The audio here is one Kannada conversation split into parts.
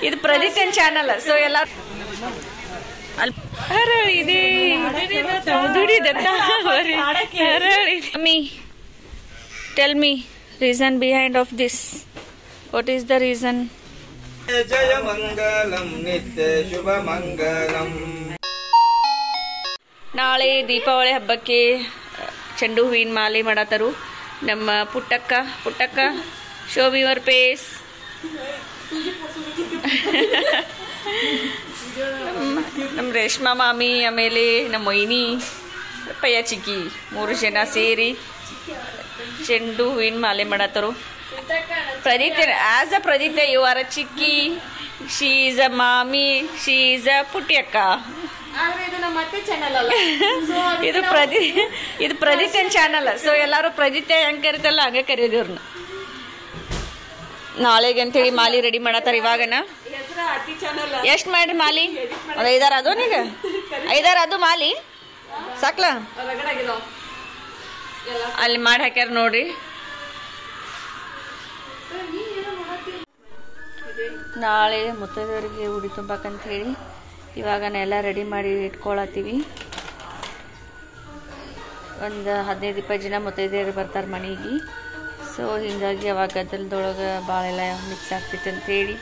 ಇದು ಪ್ರದೀಪನ್ ಚಾನಲ್. ಸೊ ಎಲ್ಲ ಹರಳಿದೆ mummy tell me reason behind of this. What is the reason? ಜಯ ಮಂಗಲಂ ನಿತ್ಯ ಶುಭ ಮಂಗಲಂ. ನಾಳೆ ದೀಪಾವಳಿ ಹಬ್ಬಕ್ಕೆ ಚೆಂಡು ಹೂವಿನ ಮಾಲೆ ಮಾಡತ್ತರು ನಮ್ಮ ಪುಟ್ಟಕ್ಕ ಶೋ ಯುವರ್ ಫೇಸ್. ನಮ್ಮ ರೇಷ್ಮಾ ಮಾಮಿ, ಆಮೇಲೆ ನಮ್ಮ ಮೊಯ್ನಿ, ಪಯ್ಯ ಚಿಕ್ಕಿ 3 ಜನ ಸೇರಿ ಚೆಂಡು ಹೂವಿನ ಮಾಲೆ ಮಾಡತ್ತರು. Pradeep as a Pradeep you are a ಚಿಕ್ಕಿ, ಶಿ ಈಸ್ ಅ ಮಾಮಿ, ಶಿ ಈಸ್ ಅ ಪುಟ್ಟಿಯಕ್ಕ. ಇದು ಪ್ರದೀಪನ್ ಚಾನಲ್. ಸೊ ಎಲ್ಲಾರು ಪ್ರದೀಪ್ ಹೆಂಗ್ ಕರಿತಲ್ಲ ಹಂಗ ಕರೆಯೋದು ಇವ್ರನ್ನ. ನಾಳೆಗೆ ಅಂತೇಳಿ ಮಾಲಿ ರೆಡಿ ಮಾಡತ್ತಾರ. ಇವಾಗನ ಎಷ್ಟ್ ಮಾಡ್ರಿ ಮಾಲಿ? ಒಂದು 5-6 ಅದು ಈಗ 5-6 ಅದು ಮಾಲಿ ಸಾಕ್ಲ ಅಲ್ಲಿ ಮಾಡಿ ಹಾಕ್ಯಾರ ನೋಡ್ರಿ. ನಾಳೆ ಮುತ್ತೈದೆಯರಿಗೆ ಉಡಿ ತುಂಬಾಕಂತ ಹೇಳಿ ಇವಾಗನ ಎಲ್ಲ ರೆಡಿ ಮಾಡಿ ಇಟ್ಕೊಳತ್ತೀವಿ. ಒಂದು 15-20 ಜನ ಮುತ್ತೈದೆಯರು ಬರ್ತಾರೆ ಮನೆಗೆ. ಸೊ ಹೀಗಾಗಿ ಅವಾಗ ಗದ್ದಲದೊಳಗೆ ಭಾಳೆಲ್ಲ ಮಿಕ್ಸ್ ಆಗ್ತೈತೆ ಅಂತೇಳಿ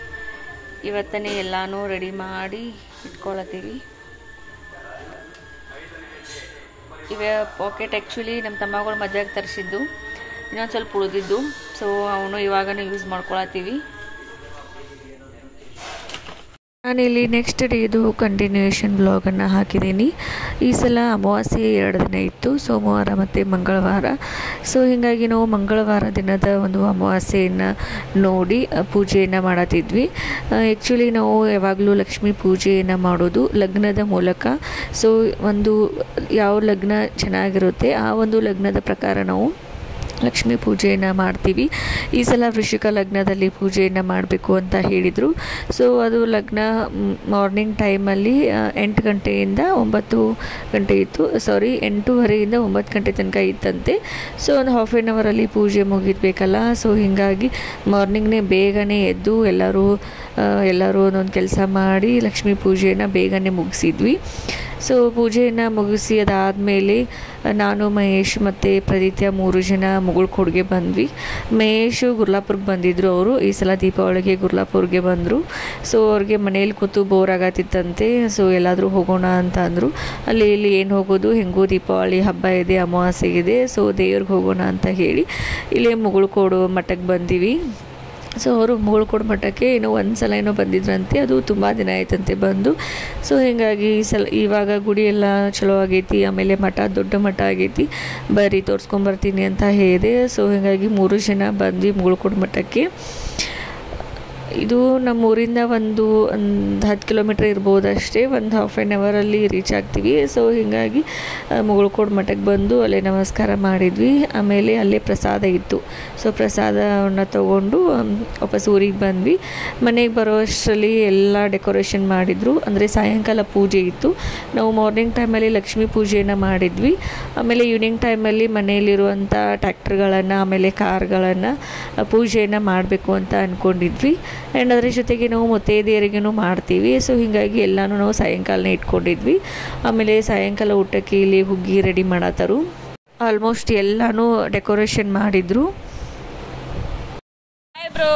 ಇವತ್ತನೇ ಎಲ್ಲನೂ ರೆಡಿ ಮಾಡಿ ಇಟ್ಕೊಳತ್ತೀವಿ. ಇವ ಪಾಕೆಟ್ ಆ್ಯಕ್ಚುಲಿ ನಮ್ಮ ತಮ್ಮಗಳು ಮಜಾಗಿ ತರಿಸಿದ್ದು, ಇನ್ನೊಂದು ಸ್ವಲ್ಪ ಉಳಿದಿದ್ದು. ಸೊ ಅವನು ಇವಾಗನೂ ಯೂಸ್ ಮಾಡ್ಕೊಳತ್ತೀವಿ. ನಾನಿಲ್ಲಿ ನೆಕ್ಸ್ಟ್ ಡೇದು ಕಂಟಿನ್ಯೂಯೇಷನ್ ಬ್ಲಾಗನ್ನು ಹಾಕಿದ್ದೀನಿ. ಈ ಸಲ ಅಮಾವಾಸ್ಯೆ 2 ದಿನ ಇತ್ತು, ಸೋಮವಾರ ಮತ್ತು ಮಂಗಳವಾರ. ಸೊ ಹೀಗಾಗಿ ನಾವು ಮಂಗಳವಾರ ದಿನದ ಒಂದು ಅಮಾವಾಸ್ಯೆಯನ್ನು ನೋಡಿ ಪೂಜೆಯನ್ನು ಮಾಡತ್ತಿದ್ವಿ. ಆ್ಯಕ್ಚುಲಿ ನಾವು ಯಾವಾಗಲೂ ಲಕ್ಷ್ಮೀ ಪೂಜೆಯನ್ನು ಮಾಡೋದು ಲಗ್ನದ ಮೂಲಕ. ಸೊ ಒಂದು ಯಾವ ಲಗ್ನ ಚೆನ್ನಾಗಿರುತ್ತೆ ಆ ಒಂದು ಲಗ್ನದ ಪ್ರಕಾರ ನಾವು ಲಕ್ಷ್ಮೀ ಪೂಜೆಯನ್ನು ಮಾಡ್ತೀವಿ. ಈ ಸಲ ವೃಶ್ಚಿಕ ಲಗ್ನದಲ್ಲಿ ಪೂಜೆಯನ್ನು ಮಾಡಬೇಕು ಅಂತ ಹೇಳಿದರು. ಸೊ ಅದು ಲಗ್ನ ಮಾರ್ನಿಂಗ್ ಟೈಮಲ್ಲಿ 8 ಗಂಟೆಯಿಂದ 9 ಗಂಟೆ ಇತ್ತು. 8:30ಯಿಂದ 9 ಗಂಟೆ ತನಕ ಇತ್ತಂತೆ. ಸೊ ಒಂದು ಹಾಫ್ ಆನ್ ಅವರಲ್ಲಿ ಪೂಜೆ ಮುಗಿದ್ಬೇಕಲ್ಲ. ಸೊ ಹೀಗಾಗಿ ಮಾರ್ನಿಂಗ್ನೇ ಬೇಗನೆ ಎದ್ದು ಎಲ್ಲರೂ ಒಂದೊಂದು ಕೆಲಸ ಮಾಡಿ ಲಕ್ಷ್ಮೀ ಪೂಜೆಯನ್ನು ಬೇಗನೆ ಮುಗಿಸಿದ್ವಿ. ಸೊ ಪೂಜೆಯನ್ನು ಮುಗಿಸಿ ಅದಾದಮೇಲೆ ನಾನು ಮಹೇಶ್ ಮತ್ತು ಪ್ರದಿತ್ಯ 3 ಜನ ಮುಗುಳ್ಕೋಡ್ಗೆ ಬಂದ್ವಿ. ಮಹೇಶು ಗುರ್ಲಾಪುರ್ಗೆ ಬಂದಿದ್ದರು. ಅವರು ಈ ಸಲ ದೀಪಾವಳಿಗೆ ಗುರ್ಲಾಪುರ್ಗೆ ಬಂದರು. ಸೊ ಅವ್ರಿಗೆ ಮನೇಲಿ ಕೂತು ಬೋರ್ ಆಗತ್ತಿತ್ತಂತೆ. ಸೊ ಎಲ್ಲಾದರೂ ಹೋಗೋಣ ಅಂತ ಅಂದರು. ಅಲ್ಲಿ ಇಲ್ಲಿ ಏನು ಹೋಗೋದು, ಹೆಂಗೂ ದೀಪಾವಳಿ ಹಬ್ಬ ಇದೆ, ಅಮಾವಾಸ್ಯೆ ಇದೆ. ಸೊ ದೇವ್ರಿಗೆ ಹೋಗೋಣ ಅಂತ ಹೇಳಿ ಇಲ್ಲೇ ಮುಗುಳ್ಕೋಡು ಮಠಕ್ಕೆ ಬಂದೀವಿ. ಸೊ ಅವರು ಮುಗುಳ್ಕೋಡು ಮಠಕ್ಕೆ ಒಂದು ಸಲ ಬಂದಿದ್ರಂತೆ. ಅದು ತುಂಬ ದಿನ ಆಯ್ತಂತೆ ಬಂದು. ಸೊ ಹೀಗಾಗಿ ಇವಾಗ ಗುಡಿ ಎಲ್ಲ ಚಲೋ ಆಗೈತಿ, ಆಮೇಲೆ ಮಠ ದೊಡ್ಡ ಮಠ ಆಗೈತಿ, ಬರ್ರಿ ತೋರಿಸ್ಕೊಂಬರ್ತೀನಿ ಅಂತ ಹೇಳಿದೆ. ಸೊ ಹೀಗಾಗಿ 3 ಜನ ಬಂದ್ವಿ ಮುಗುಳ್ಕೋಡು ಮಠಕ್ಕೆ. ಇದು ನಮ್ಮೂರಿಂದ ಒಂದು 10 ಕಿಲೋಮೀಟ್ರ್ ಇರ್ಬೋದು ಅಷ್ಟೇ. ಒಂದು ಹಾಫ್ ಆನ್ ಅವರಲ್ಲಿ ರೀಚ್ ಆಗ್ತೀವಿ. ಸೊ ಹೀಗಾಗಿ ಮುಗುಳ್ಕೋಡು ಮಠಕ್ಕೆ ಬಂದು ಅಲ್ಲೇ ನಮಸ್ಕಾರ ಮಾಡಿದ್ವಿ. ಆಮೇಲೆ ಅಲ್ಲೇ ಪ್ರಸಾದ ಇತ್ತು. ಸೊ ಪ್ರಸಾದವನ್ನು ತೊಗೊಂಡು ವಾಪಸ್ ಊರಿಗೆ ಬಂದ್ವಿ. ಮನೆಗೆ ಬರೋಷ್ಟರಲ್ಲಿ ಎಲ್ಲ ಡೆಕೋರೇಷನ್ ಮಾಡಿದರು. ಅಂದರೆ ಸಾಯಂಕಾಲ ಪೂಜೆ ಇತ್ತು. ನಾವು ಮಾರ್ನಿಂಗ್ ಟೈಮಲ್ಲಿ ಲಕ್ಷ್ಮೀ ಪೂಜೆಯನ್ನು ಮಾಡಿದ್ವಿ. ಆಮೇಲೆ ಈವ್ನಿಂಗ್ ಟೈಮಲ್ಲಿ ಮನೆಯಲ್ಲಿರುವಂಥ ಟ್ರ್ಯಾಕ್ಟರ್ಗಳನ್ನು ಆಮೇಲೆ ಕಾರ್ಗಳನ್ನು ಪೂಜೆಯನ್ನು ಮಾಡಬೇಕು ಅಂತ ಅಂದ್ಕೊಂಡಿದ್ವಿ. ಆ್ಯಂಡ್ ಅದರ ಜೊತೆಗೆ ನಾವು ಮುತ್ತೈದೆಯರಿಗೂ ಮಾಡ್ತೀವಿ. ಸೊ ಹೀಗಾಗಿ ಎಲ್ಲನೂ ನಾವು ಸಾಯಂಕಾಲನೇ ಇಟ್ಕೊಂಡಿದ್ವಿ. ಆಮೇಲೆ ಸಾಯಂಕಾಲ ಊಟಕ್ಕೆ ಇಲ್ಲಿ ಹುಗ್ಗಿ ರೆಡಿ ಮಾಡತ್ತರು. ಆಲ್ಮೋಸ್ಟ್ ಎಲ್ಲನೂ ಡೆಕೋರೇಷನ್ ಮಾಡಿದರು. ಬ್ರೋ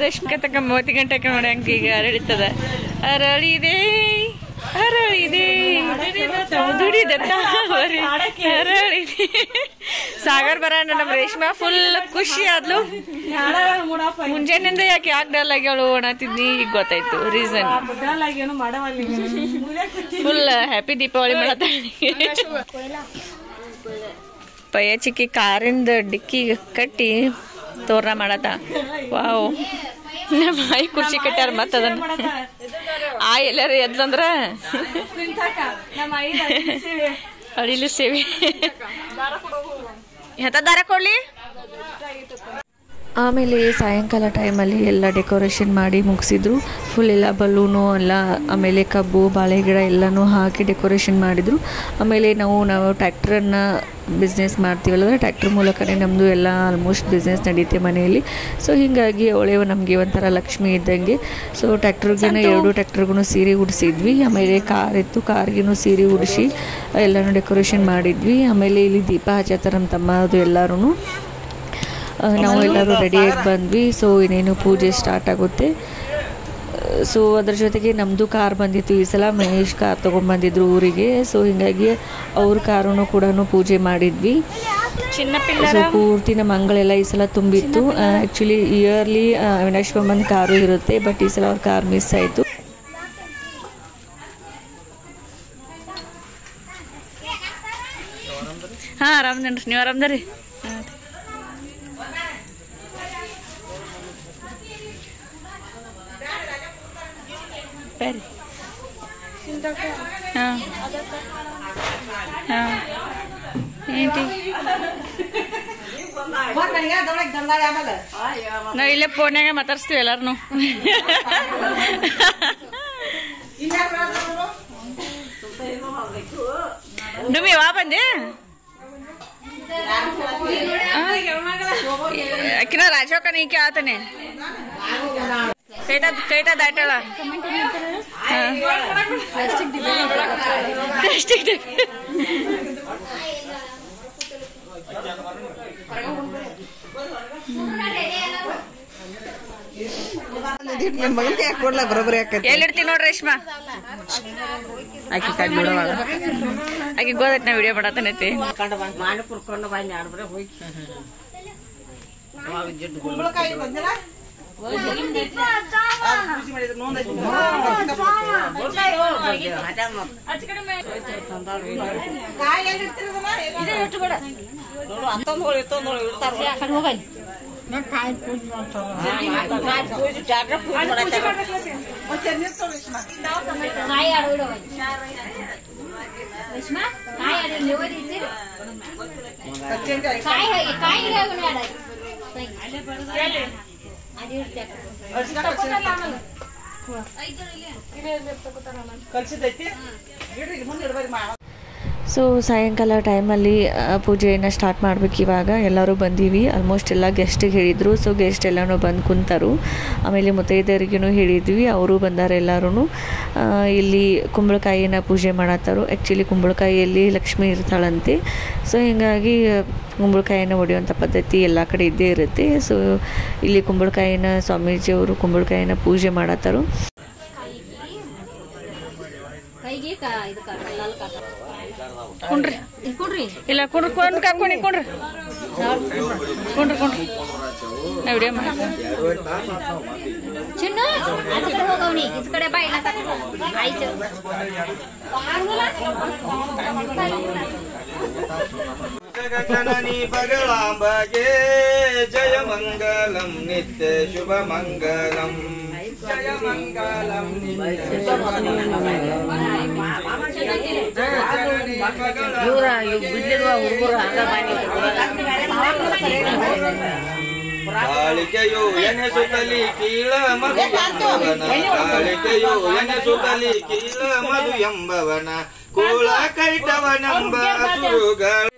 ರೇಷ್ಮೆ ತಕ್ಕ 30 ಗಂಟೆಗೆ ನೋಡಿ ಹಂಗೆ ಈಗ ಅರಳಿತದ. ಅರಳಿದೆ ಸಾಗರ್ ಬರೋಣ. ನಮ್ಮ ರೇಷ್ಮಾ ಫುಲ್ ಖುಷಿ ಆದ್ಲು. ಮುಂಜಾನೆಯಿಂದ ಯಾಕೆ ಡಲ್ ಆಗ್ಯಾಳು ಅನ್ನತಿದ್ನಿ. ಈಗ ಗೊತ್ತಾಯ್ತು ರೀಸನ್. ಫುಲ್ ಹ್ಯಾಪಿ ದೀಪಾವಳಿ ಮಾಡತ್ತಾಳೆ. ಪಯ್ಯ ಚಿಕ್ಕಿ ಕಾರಿಂದ ಡಿಕ್ಕಿ ಕಟ್ಟಿ ತೋರಣ ಮಾಡತ್ತ. ವಾವ್, ನಮ್ಮ ಆಯಿ ಕುರ್ಚಿ ಕಟ್ಟಾರ. ಮತ್ತ ಅದನ್ನ ಎಲ್ಲಾರು ಎದ್ಲಂದ್ರ ಅಡಿಲು ಸೇವೆ ಹೆತ್ತ ದಾರ ಕೊಡ್ಲಿ. ಆಮೇಲೆ ಸಾಯಂಕಾಲ ಟೈಮಲ್ಲಿ ಎಲ್ಲ ಡೆಕೋರೇಷನ್ ಮಾಡಿ ಮುಗಿಸಿದ್ರು. ಫುಲ್ ಎಲ್ಲ ಬಲೂನು ಎಲ್ಲ, ಆಮೇಲೆ ಕಬ್ಬು ಬಾಳೆ ಗಿಡ ಎಲ್ಲನೂ ಹಾಕಿ ಡೆಕೋರೇಷನ್ ಮಾಡಿದರು. ಆಮೇಲೆ ನಾವು ಟ್ಯಾಕ್ಟ್ರನ್ನು ಬಿಸ್ನೆಸ್ ಮಾಡ್ತೀವಲ್ಲ, ಟ್ಯಾಕ್ಟ್ರ್ ಮೂಲಕನೇ ನಮ್ಮದು ಎಲ್ಲ ಆಲ್ಮೋಸ್ಟ್ ಬಿಸ್ನೆಸ್ ನಡೆಯುತ್ತೆ ಮನೆಯಲ್ಲಿ. ಸೊ ಹೀಗಾಗಿ ಅವಳೇ ನಮಗೆ ಒಂಥರ ಲಕ್ಷ್ಮಿ ಇದ್ದಂಗೆ. ಸೊ ಎರಡು ಟ್ಯಾಕ್ಟ್ರಿಗೂ ಸೀರೆ ಉಡಿಸಿದ್ವಿ. ಆಮೇಲೆ ಕಾರ್ ಇತ್ತು, ಕಾರ್ಗೂ ಸೀರೆ ಉಡಿಸಿ ಎಲ್ಲನೂ ಡೆಕೋರೇಷನ್ ಮಾಡಿದ್ವಿ. ಆಮೇಲೆ ಇಲ್ಲಿ ದೀಪ ಹಚ್ಚತ್ತಾರೆ ನಮ್ಮ ತಮ್ಮ ಅದು ಎಲ್ಲರೂ. ನಾವು ಎಲ್ಲರೂ ರೆಡಿಯಾಗಿ ಬಂದ್ವಿ. ಸೊ ಇನ್ನೇನು ಪೂಜೆ ಸ್ಟಾರ್ಟ್ ಆಗುತ್ತೆ. ಸೊ ಅದ್ರ ಜೊತೆಗೆ ನಮ್ಮದು ಕಾರ್ ಬಂದಿತ್ತು. ಈ ಸಲ ಮಹೇಶ್ ಕಾರ್ ತೊಗೊಂಡ್ಬಂದಿದ್ರು ಊರಿಗೆ. ಸೊ ಹೀಗಾಗಿ ಅವ್ರ ಕಾರೂ ಕೂಡ ಪೂಜೆ ಮಾಡಿದ್ವಿ. ಸೊ ಪೂರ್ತಿ ನಮ್ಮ ಅಂಗಳೆಲ್ಲ ಈ ಸಲ ತುಂಬಿತ್ತು. ಆ್ಯಕ್ಚುಲಿ ಇಯರ್ಲಿ ಅವಿನಾಶ್ ಬಂದು ಕಾರು ಇರುತ್ತೆ, ಬಟ್ ಈ ಸಲ ಅವ್ರ ಕಾರ್ ಮಿಸ್ ಆಯಿತು. ಹಾಂ ಆರಾಮದೇನ್ರಿ, ನೀವು ಆರಾಮದ್ರಿ? ಹಾಂ ಹಾಂ ఏంటి ನಾವು ಇಲ್ಲೇ ಫೋನ್ಯಾಗ ಮಾತಾಡ್ಸ್ತೀವಿ ಎಲ್ಲಾರು. నువ్వు ಯಾವಾಗ ಬಂದೆ? ಅಕ್ಕಿನ ರಾಜೋಕ ನೀಕೆ ಆತನೆ ಕೈಟ ದಾಟಳ ಎಲ್ಲಿಡ್ತೀವಿ ನೋಡ್ರಿ ರೇಷ್ಮಾ. ಆಕಿ ಗೋದಟ್ ನಾ ವಿಡಿಯೋ ಮಾಡತ್ತನೈತಿ. ಸೊ ಸಾಯಂಕಾಲ ಟೈಮಲ್ಲಿ ಪೂಜೆಯನ್ನು ಸ್ಟಾರ್ಟ್ ಮಾಡ್ಬೇಕು. ಇವಾಗ ಎಲ್ಲರೂ ಬಂದೀವಿ. ಆಲ್ಮೋಸ್ಟ್ ಎಲ್ಲ ಗೆಸ್ಟಿಗೆ ಹೇಳಿದರು. ಸೊ ಗೆಸ್ಟ್ ಎಲ್ಲನೂ ಬಂದು ಕುಂತರು. ಆಮೇಲೆ ಮುತ್ತೈದರಿಗೂ ಹೇಳಿದ್ವಿ, ಅವರು ಬಂದಾರೆ ಎಲ್ಲರೂ. ಇಲ್ಲಿ ಕುಂಬಳಕಾಯಿನ ಪೂಜೆ ಮಾಡತ್ತಾರು. ಆ್ಯಕ್ಚುಲಿ ಕುಂಬಳಕಾಯಿಯಲ್ಲಿ ಲಕ್ಷ್ಮಿ ಇರ್ತಾಳಂತೆ. ಸೊ ಹೀಗಾಗಿ ಕುಂಬಳಕಾಯಿನ ಹೊಡೆಯುವಂಥ ಪದ್ಧತಿ ಎಲ್ಲ ಕಡೆ ಇದ್ದೇ ಇರುತ್ತೆ. ಸೊ ಇಲ್ಲಿ ಕುಂಬಳಕಾಯಿನ ಸ್ವಾಮೀಜಿಯವರು ಕುಂಬಳಕಾಯಿನ ಪೂಜೆ ಮಾಡತ್ತಾರು. ಕುಂಡ್ರಿ ಇಲ್ಲ ಕುಂಡ್ರಿ ಕುಂಡ್ರಿ ಕುಂಡ್ರಿ ಕುಂಡ್ರಿ ಕುಂಡ್ರಿ ನಾ ವಿಡಿಯೋ ಮಾಡಿ ಜಗಜನನಿ ಬಗಳಾಂಬಗೆ ಜಯ ಮಂಗಲಂ ನಿತ್ಯ ಶುಭ ಮಂಗಲಂ ಜಯ ಮಂಗಲಂ ಕಾಳಿಕೆಯು ಎನೆಸುತ್ತಲಿ ಕೀಳ ಮಧು ಎಂಬವನ ಕಾಳಿಕೆಯು ಎನೆಸುತ್ತಲಿ ಕೀಳ ಮಧು ಎಂಬವನ ಕೋಳ ಕೈಟವನೆಂಬ ಅಸುರುಗಳ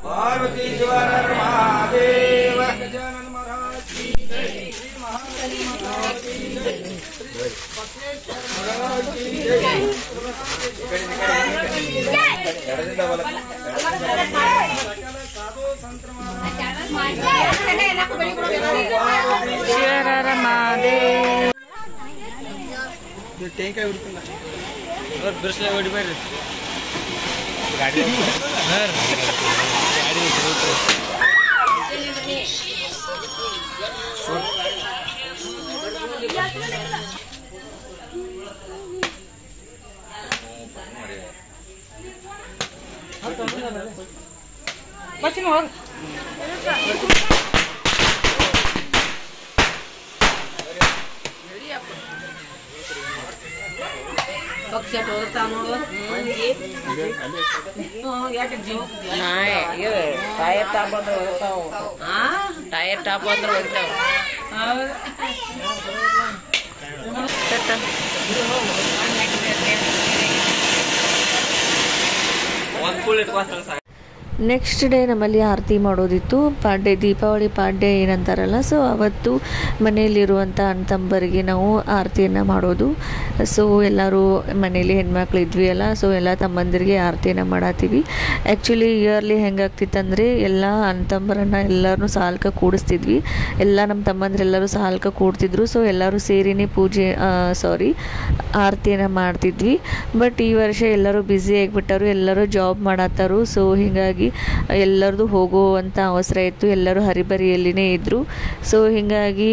ಪಾರ್ವತೀಶ್ವರ ಮಹಾದೇವ ಗಜಾನನ ಮಹಾರಾಜ್ ಕಿ ಜೈ ಶ್ರೀ ಮಹಾಕಾಳಿ ಮಹಾರಾಜ್ ಕಿ ಜೈ ಶ್ರೀ ಬಸವೇಶ್ವರ ಮಹಾರಾಜ್ ಕಿ ಜೈ ಸಾಧು ಸಂತರ ಶಿವರ ಮಹಾದೇವ ಟೇಂಕಾಯಿ ಹುಡುಕಲ್ಲ ಬಿರ್ಸ್ಲೆ ಹೊಡಿ ಬರ್ರಿ ಗಾಡಿ ಟೈರ್ ಟಾಪ್ ಅಂದ್ರೆ ಹೊಡಿತಾವ ನೆಕ್ಸ್ಟ್ ಡೇ ನಮ್ಮಲ್ಲಿ ಆರತಿ ಮಾಡೋದಿತ್ತು. ಪಾಡ್ಯ, ದೀಪಾವಳಿ ಪಾಡ್ಯ ಏನಂತಾರಲ್ಲ, ಸೊ ಅವತ್ತು ಮನೆಯಲ್ಲಿರುವಂಥ ಅಣ್ಣ ತಮ್ಮರಿಗೆ ನಾವು ಆರತಿಯನ್ನು ಮಾಡೋದು. ಸೊ ಎಲ್ಲರೂ ಮನೇಲಿ ಹೆಣ್ಮಕ್ಳು ಇದ್ವಿ ಅಲ್ಲ, ಸೊ ಎಲ್ಲ ತಮ್ಮಂದಿರಿಗೆ ಆರತಿಯನ್ನು ಮಾಡತ್ತೀವಿ. ಆ್ಯಕ್ಚುಲಿ ಇಯರ್ಲಿ ಹೆಂಗಾಗ್ತಿತ್ತಂದರೆ ಎಲ್ಲ ಅಣ್ಣ ತಮ್ಮರನ್ನು ಎಲ್ಲರೂ ಸಾಲ್ಕ ಕೂಡಿಸ್ತಿದ್ವಿ. ಎಲ್ಲ ನಮ್ಮ ತಮ್ಮಂದಿರೆಲ್ಲರೂ ಸಾಲ್ಕ ಕೂಡ್ತಿದ್ರು. ಸೊ ಎಲ್ಲರೂ ಸೇರಿನೇ ಆರತಿಯನ್ನು ಮಾಡ್ತಿದ್ವಿ. ಬಟ್ ಈ ವರ್ಷ ಎಲ್ಲರೂ ಬ್ಯುಸಿ ಆಗಿಬಿಟ್ಟರು, ಎಲ್ಲರೂ ಜಾಬ್ ಮಾಡತ್ತಾರು. ಸೊ ಹೀಗಾಗಿ ಎಲ್ಲರದು ಹೋಗುವಂಥ ಅವಸರ ಇತ್ತು, ಎಲ್ಲರೂ ಹರಿಬರಿಯಲ್ಲಿನೇ ಇದ್ದರು. ಸೊ ಹೀಗಾಗಿ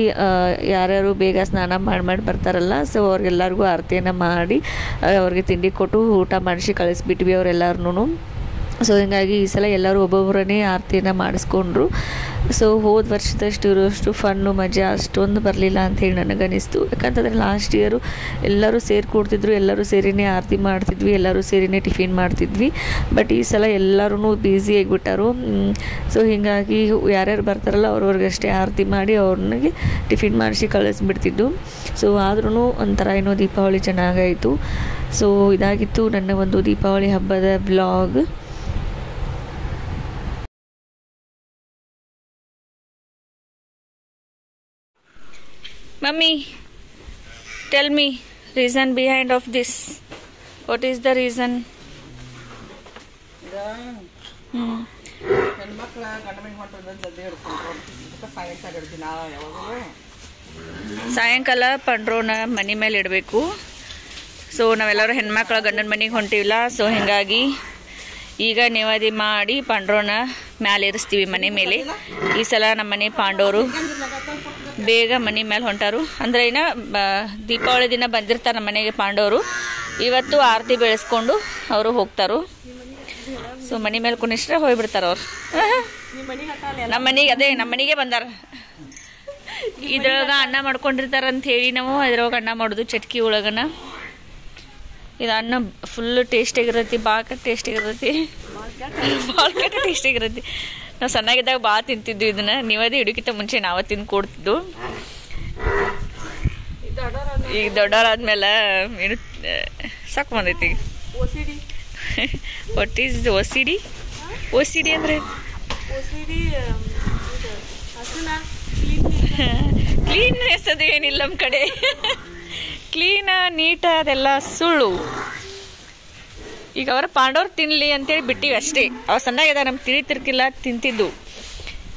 ಯಾರ್ಯಾರು ಬೇಗ ಸ್ನಾನ ಮಾಡಿ ಬರ್ತಾರಲ್ಲ, ಸೊ ಅವ್ರಿಗೆಲ್ಲರಿಗೂ ಆರತಿಯನ್ನು ಮಾಡಿ ಅವ್ರಿಗೆ ತಿಂಡಿ ಕೊಟ್ಟು ಊಟ ಮಾಡಿಸಿ ಕಳಿಸ್ಬಿಟ್ವಿ ಅವರೆಲ್ಲರೂ. ಸೊ ಹೀಗಾಗಿ ಈ ಸಲ ಎಲ್ಲರೂ ಒಬ್ಬೊಬ್ಬರನ್ನೇ ಆರತಿಯನ್ನು ಮಾಡಿಸ್ಕೊಂಡ್ರು. ಸೊ ಹೋದ ವರ್ಷದಷ್ಟು ಇರೋಷ್ಟು ಫನ್ನು ಮಜಾ ಅಷ್ಟೊಂದು ಬರಲಿಲ್ಲ ಅಂಥೇಳಿ ನನಗನ್ನಿಸ್ತು. ಯಾಕಂತಂದರೆ ಲಾಸ್ಟ್ ಇಯರು ಎಲ್ಲರೂ ಸೇರಿ ಕೂಡ್ತಿದ್ರು, ಎಲ್ಲರೂ ಸೇರಿನೇ ಆರತಿ ಮಾಡ್ತಿದ್ವಿ, ಎಲ್ಲರೂ ಸೇರಿನೇ ಟಿಫಿನ್ ಮಾಡ್ತಿದ್ವಿ. ಬಟ್ ಈ ಸಲ ಎಲ್ಲರೂ ಬ್ಯುಸಿ ಆಗಿಬಿಟ್ಟಾರು. ಸೊ ಹೀಗಾಗಿ ಯಾರ್ಯಾರು ಬರ್ತಾರಲ್ಲ ಅವ್ರವ್ರಿಗಷ್ಟೇ ಆರತಿ ಮಾಡಿ ಅವ್ರನಿಗೆ ಟಿಫಿನ್ ಮಾಡಿಸಿ ಕಳಿಸ್ಬಿಡ್ತಿದ್ದು. ಸೊ ಆದ್ರೂ ಒಂಥರ ಏನೋ ದೀಪಾವಳಿ ಚೆನ್ನಾಗಾಯಿತು. ಸೊ ಇದಾಗಿತ್ತು ನನ್ನ ಒಂದು ದೀಪಾವಳಿ ಹಬ್ಬದ vlog. Mummy, tell me reason behind of this. What is the reason? ಹೆಣ್ಮಕ್ಳ ಗಂಡ ಮನೆ ಹೊಂಟದ ಜಲ್ದಿ ಹಿಡ್ಕೊಂಡು ಸಾಯಂಕಾಲ ಹಿಡ್ತೀನಿ ಯಾವಾಗಲೂ. ಸಾಯಂಕಾಲ ಪಂಡ್ರೋನ ಮನೆ ಮೇಲೆ ಇಡಬೇಕು. ಸೊ ನಾವೆಲ್ಲರೂ ಹೆಣ್ಮಕ್ಳ ಗಂಡನ ಮನೆಗೆ ಹೊಂಟಿವಿಲ್ಲ. ಸೊ ಹೀಗಾಗಿ ಈಗ ನೇವಾದಿ ಮಾಡಿ ಪಾಂಡವ್ರನ್ನ ಮ್ಯಾಲೆ ಇರಿಸ್ತೀವಿ ಮನೆ ಮೇಲೆ. ಈ ಸಲ ನಮ್ಮ ಮನೆ ಪಾಂಡವರು ಬೇಗ ಮನೆ ಮೇಲೆ ಹೊಂಟಾರು. ಅಂದರೆ ಇನ್ನು ದೀಪಾವಳಿ ದಿನ ಬಂದಿರ್ತಾರೆ ನಮ್ಮ ಮನೆಗೆ ಪಾಂಡವರು. ಇವತ್ತು ಆರತಿ ಬೆಳೆಸ್ಕೊಂಡು ಅವರು ಹೋಗ್ತಾರು. ಸೊ ಮನೆ ಮೇಲೆ ಕುಣಿಸ್ರೆ ಹೋಗ್ಬಿಡ್ತಾರೆ ಅವ್ರು. ನಮ್ಮ ಮನೆಗೆ ಬಂದಾರ. ಇದ್ರೊಳಗೆ ಅನ್ನ ಮಾಡ್ಕೊಂಡಿರ್ತಾರ ಅಂತ ಹೇಳಿ ನಾವು ಅದ್ರೊಳಗೆ ಅನ್ನ ಮಾಡೋದು ಚಟ್ಕಿ ಒಳಗನ. ಇದು ಅನ್ನ ಫುಲ್ ಟೇಸ್ಟಿಯಾಗಿರತ್ತಿ, ಭಾಳ ಟೇಸ್ಟಿಯಾಗಿರತ್ತಿ, ಭಾಳ ಟೇಸ್ಟಿಯಾಗಿರತ್ತಿ. ನಾವು ಸಣ್ಣಾಗಿದ್ದಾಗ ಭಾಳ ತಿಂತಿದ್ವಿ ಇದನ್ನ. ನೀವದೇ ಹಿಡಿಕಿಂತ ಮುಂಚೆ ನಾವೇ ತಿಂದು ಕೊಡ್ತಿದ್ದು. ಈಗ ದೊಡ್ಡವರಾದ್ಮೇಲೆ ಏನು ಸಾಕು ಬಂದೈತಿ. What is OCD? OCD ಅಂದರೆ ಕ್ಲೀನ್ನೆಸ್ ಅದು ಏನಿಲ್ಲ ನಮ್ಮ ಕಡೆ. ಕ್ಲೀನ ನೀಟ ಅದೆಲ್ಲ ಸುಳ್ಳು. ಈಗ ಅವರ ಪಾಂಡವ್ರು ತಿನ್ನಲಿ ಅಂತೇಳಿ ಬಿಟ್ಟಿವಿ ಅಷ್ಟೇ. ಅವ್ರು ಸಣ್ಣಾಗಿದ್ದಾಗ ನಮ್ಗೆ ತಿರ್ಕಿಲ್ಲ ತಿಂತಿದ್ದು.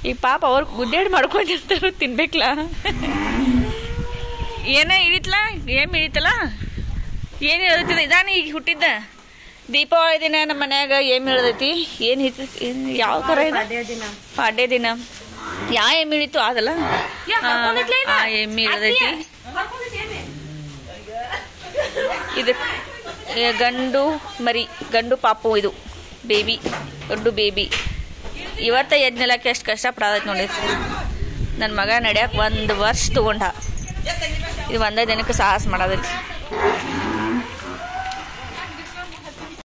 ಈಗ ಪಾಪ ಅವ್ರು ಗುಡ್ಡಾಡಿ ಮಾಡ್ಕೊಂಡಿರ್ತಾರು, ತಿನ್ಬೇಕಲ್ಲ. ಏನ ಇಳಿತಲ್ಲ, ಏನು ಇಳಿತಲ್ಲ, ಏನು ಹೇಳ್ತದ. ಇದಾನ ಈಗ ಹುಟ್ಟಿದ್ದ ದೀಪಾವಳಿ ದಿನ ನಮ್ಮ ಮನ್ಯಾಗ ಏಮ್ ಹೇಳ್ದೈತಿ. ಏನು ಯಾವ ಥರ ಇದೆ? ಪಾಡ್ಯ ದಿನ ಎಮ್ಮೆ ಇಳಿತು ಅದಲ್ಲ, ಆ ಎಮ್ಮೆ ಇಳ್ದೈತಿ. ಇದು ಗಂಡು ಮರಿ, ಗಂಡು ಪಾಪು. ಇದು ಬೇಬಿ, ದೊಡ್ಡ ಬೇಬಿ. ಇವತ್ತ ಎದ್ನೆಲ್ಲಕ್ಕೆ ಎಷ್ಟು ಕಷ್ಟಪಡೈತಿ ನೋಡಿ. ನನ್ನ ಮಗ ನಡ್ಯಾಕ 1 ವರ್ಷ ತಗೊಂಡ. ಇದು ಒಂದೇ ದಿನಕ್ಕೆ ಸಾಹಸ ಮಾಡೋದೈತಿ.